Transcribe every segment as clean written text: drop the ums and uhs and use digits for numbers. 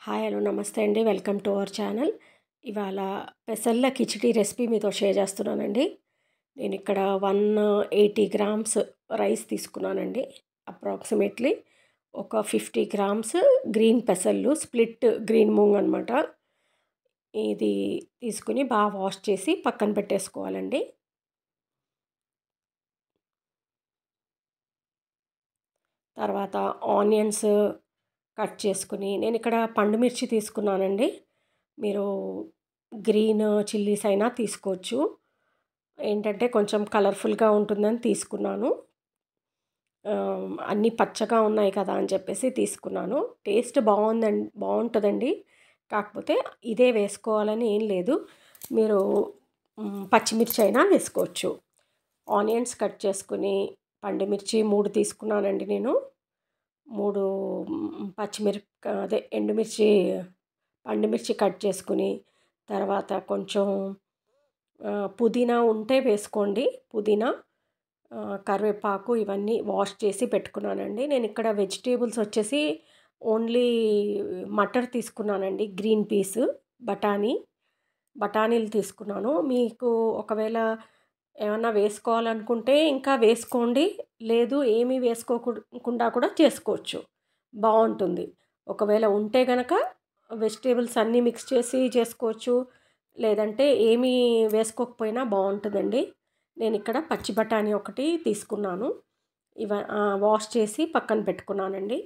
Hi hello నమస్తే అండి. Welcome to our channel. ఇవాళ పెసల్ల కిచిడి రెసిపీ మీతో షేర్ చేస్తున్నానండి. నేను ఇక్కడ 180 గ్రామ్స్ రైస్ తీసుకున్నానండి. అప్రాక్సిమేట్లీ ఒక 50 గ్రామ్స్ గ్రీన్ పెసళ్ళు, స్ప్లిట్ గ్రీన్ మూంగ్ అనమాట. ఇది తీసుకుని బాగా వాష్ చేసి పక్కన పెట్టేసుకోవాలండి. తర్వాత ఆనియన్స్ కట్ చేసుకుని, నేను ఇక్కడ పండు మిర్చి తీసుకున్నానండి. మీరు గ్రీన్ చిల్లీస్ అయినా తీసుకోవచ్చు. ఏంటంటే కొంచెం కలర్ఫుల్గా ఉంటుందని తీసుకున్నాను. అన్నీ పచ్చగా ఉన్నాయి కదా అని చెప్పేసి తీసుకున్నాను. టేస్ట్ బాగుంటుందండి. కాకపోతే ఇదే వేసుకోవాలని ఏం లేదు. మీరు పచ్చిమిర్చి అయినా వేసుకోవచ్చు. ఆనియన్స్ కట్ చేసుకుని, పండుమిర్చి 3 తీసుకున్నానండి నేను. 3 ఎండుమిర్చి, పండుమిర్చి కట్ చేసుకుని, తర్వాత కొంచెం పుదీనా ఉంటే వేసుకోండి. పుదీనా, కరివేపాకు ఇవన్నీ వాష్ చేసి పెట్టుకున్నానండి. నేను ఇక్కడ వెజిటేబుల్స్ వచ్చేసి ఓన్లీ మటర్ తీసుకున్నానండి. గ్రీన్ పీస్, బఠానీలు తీసుకున్నాను. మీకు ఒకవేళ ఏమన్నా వేసుకోవాలనుకుంటే ఇంకా వేసుకోండి. లేదు ఏమీ వేసుకోకుండా కూడా చేసుకోవచ్చు, బాగుంటుంది. ఒకవేళ ఉంటే గనక వెజిటేబుల్స్ అన్నీ మిక్స్ చేసి చేసుకోవచ్చు. లేదంటే ఏమీ వేసుకోకపోయినా బాగుంటుందండి. నేను ఇక్కడ పచ్చి బఠానీ ఒకటి తీసుకున్నాను. వాష్ చేసి పక్కన పెట్టుకున్నానండి.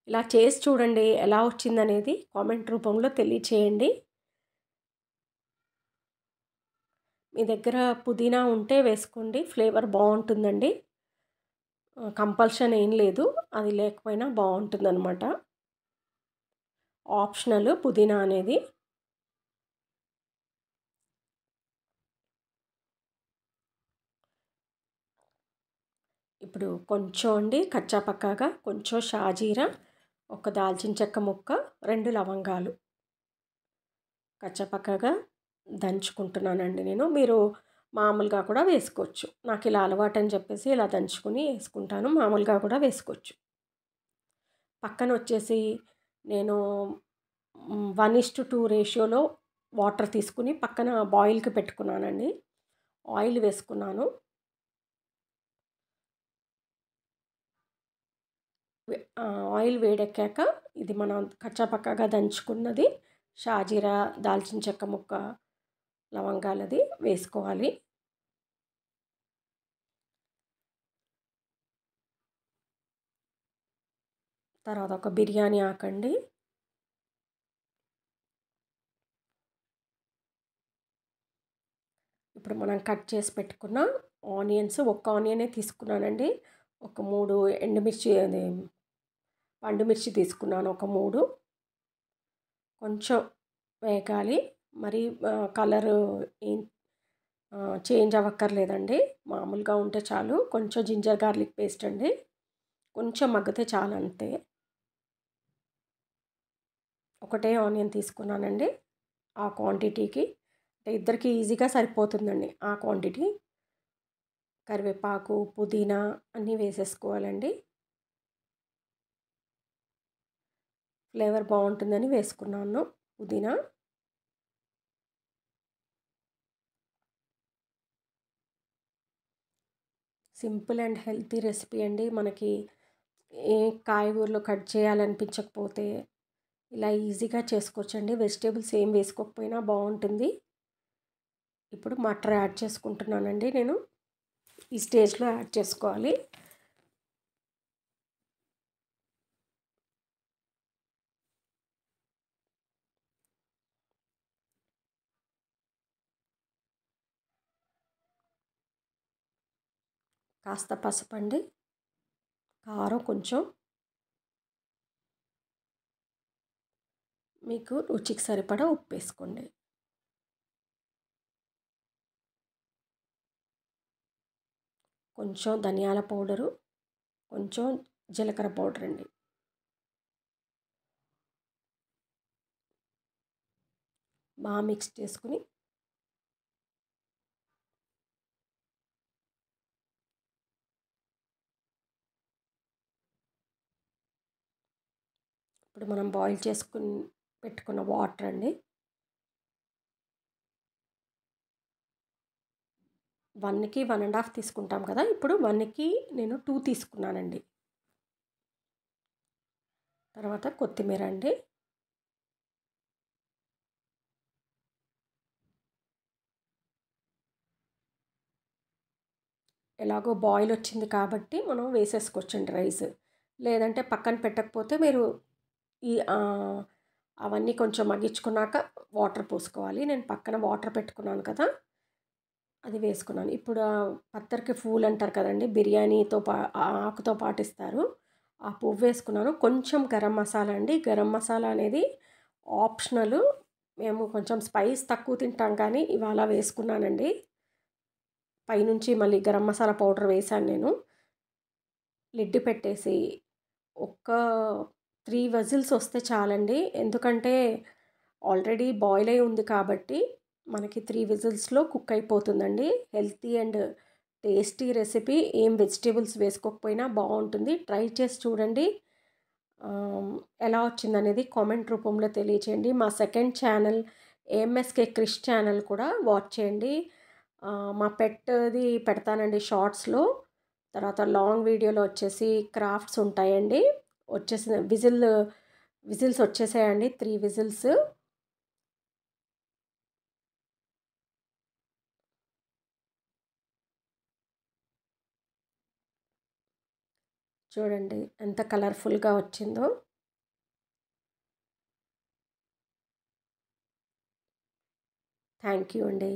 ఇలా చేసి చూడండి, ఎలా వచ్చిందనేది కామెంట్ రూపంలో తెలియచేయండి. మీ దగ్గర పుదీనా ఉంటే వేసుకోండి, ఫ్లేవర్ బాగుంటుందండి. కంపల్షన్ ఏం లేదు, అది లేకపోయినా బాగుంటుందన్నమాట. ఆప్షనల్ పుదీనా అనేది. ఇప్పుడు కొంచెం అండి కచ్చా పక్కాగా కొంచెం షాజీరా, ఒక దాల్చిన చెక్క ముక్క, 2 లవంగాలు కచ్చా పక్కాగా దంచుకుంటున్నానండి నేను. మీరు మామూలుగా కూడా వేసుకోవచ్చు. నాకు ఇలా అలవాటు అని చెప్పేసి ఇలా దంచుకుని వేసుకుంటాను. మామూలుగా కూడా వేసుకోవచ్చు. పక్కన వచ్చేసి నేను 1:2 రేషియోలో వాటర్ తీసుకుని పక్కన బాయిల్కి పెట్టుకున్నానండి. ఆయిల్ వేసుకున్నాను. ఆయిల్ వేడెక్కాక ఇది మనం కచ్చాపక్కాగా దంచుకున్నది, షాజీరా, దాల్చిన చెక్క ముక్క, లవంగాలది వేసుకోవాలి. తర్వాత ఒక బిర్యానీ ఆకండి. ఇప్పుడు మనం కట్ చేసి పెట్టుకున్న ఆనియన్స్, ఒక్క ఆనియనే తీసుకున్నానండి. ఒక 3 ఎండుమిర్చి, అది పండుమిర్చి తీసుకున్నాను, ఒక 3. కొంచెం వేగాలి, మరి కలరు ఏం చేంజ్ అవ్వక్కర్లేదండి. మామూలుగా ఉంటే చాలు. కొంచెం జింజర్ గార్లిక్ పేస్ట్ అండి, కొంచెం మగ్గితే చాలు, అంతే. ఒకటే ఆనియన్ తీసుకున్నానండి ఆ క్వాంటిటీకి. ఇద్దరికి ఈజీగా సరిపోతుందండి ఆ క్వాంటిటీ. కరివేపాకు, పుదీనా అన్నీ వేసేసుకోవాలండి. ఫ్లేవర్ బాగుంటుందని వేసుకున్నాను పుదీనా. సింపుల్ అండ్ హెల్తీ రెసిపీ అండి. మనకి ఏ కాయగూరలు కట్ చేయాలనిపించకపోతే ఇలా ఈజీగా చేసుకోవచ్చండి. వెజిటేబుల్స్ ఏం వేసుకోకపోయినా బాగుంటుంది. ఇప్పుడు మటర్ యాడ్ చేసుకుంటున్నానండి నేను. ఈ స్టేజ్లో యాడ్ చేసుకోవాలి. కాస్త పసుపండి, కారం కొంచెం, మీకు రుచికి సరిపడా ఉప్పు వేసుకోండి. కొంచెం ధనియాల పౌడరు, కొంచెం జీలకర్ర పౌడర్ అండి. బాగా మిక్స్ చేసుకుని ఇప్పుడు మనం బాయిల్ చేసుకుని పెట్టుకున్న వాటర్ అండి. 1కి 1 ½ తీసుకుంటాం కదా! ఇప్పుడు 1కి నేను 2 తీసుకున్నానండి. తర్వాత కొత్తిమీర అండి. ఎలాగో బాయిల్ వచ్చింది కాబట్టి మనం వేసేసుకోవచ్చండి రైస్. లేదంటే పక్కన పెట్టకపోతే మీరు ఈ అవన్నీ కొంచెం మగ్గించుకున్నాక వాటర్ పోసుకోవాలి. నేను పక్కన వాటర్ పెట్టుకున్నాను కదా! అది వేసుకున్నాను. ఇప్పుడు పత్తర్కి పూలు అంటారు కదండీ! బిర్యానీతో ఆకుతో పాటిస్తారు. ఆ పువ్వు వేసుకున్నాను. కొంచెం గరం మసాలా అండి. గరం మసాలా అనేది ఆప్షనల్. మేము కొంచెం స్పైస్ తక్కువ తింటాం కానీ ఇవాళ వేసుకున్నానండి. పైనుంచి మళ్ళీ గరం మసాలా పౌడర్ వేశాను నేను. లిడ్ పెట్టేసి ఒక్క 3 విజిల్స్ వస్తే చాలండి. ఎందుకంటే ఆల్రెడీ బాయిల్ అయి ఉంది కాబట్టి మనకి 3 విజిల్స్‌లో కుక్ అయిపోతుందండి. Healthy and tasty recipe. ఏం వెజిటబుల్స్ వేసుకోకపోయినా బాగుంటుంది. ట్రై చేసి చూడండి. ఎలా వచ్చిందనేది కామెంట్ రూపంలో తెలియచేయండి. మా సెకండ్ ఛానల్ ఏఎంఎస్కే క్రిష్ ఛానల్ కూడా వాచ్ చేయండి. మా పెట్‌ది పెడతానండి షార్ట్స్‌లో. తర్వాత లాంగ్ వీడియోలో వచ్చేసి క్రాఫ్ట్స్ ఉంటాయండి. వచ్చేసిన విజిల్స్ వచ్చేసాయండి. 3 విజిల్స్. చూడండి ఎంత కలర్ఫుల్గా వచ్చిందో. థ్యాంక్ యూ అండి.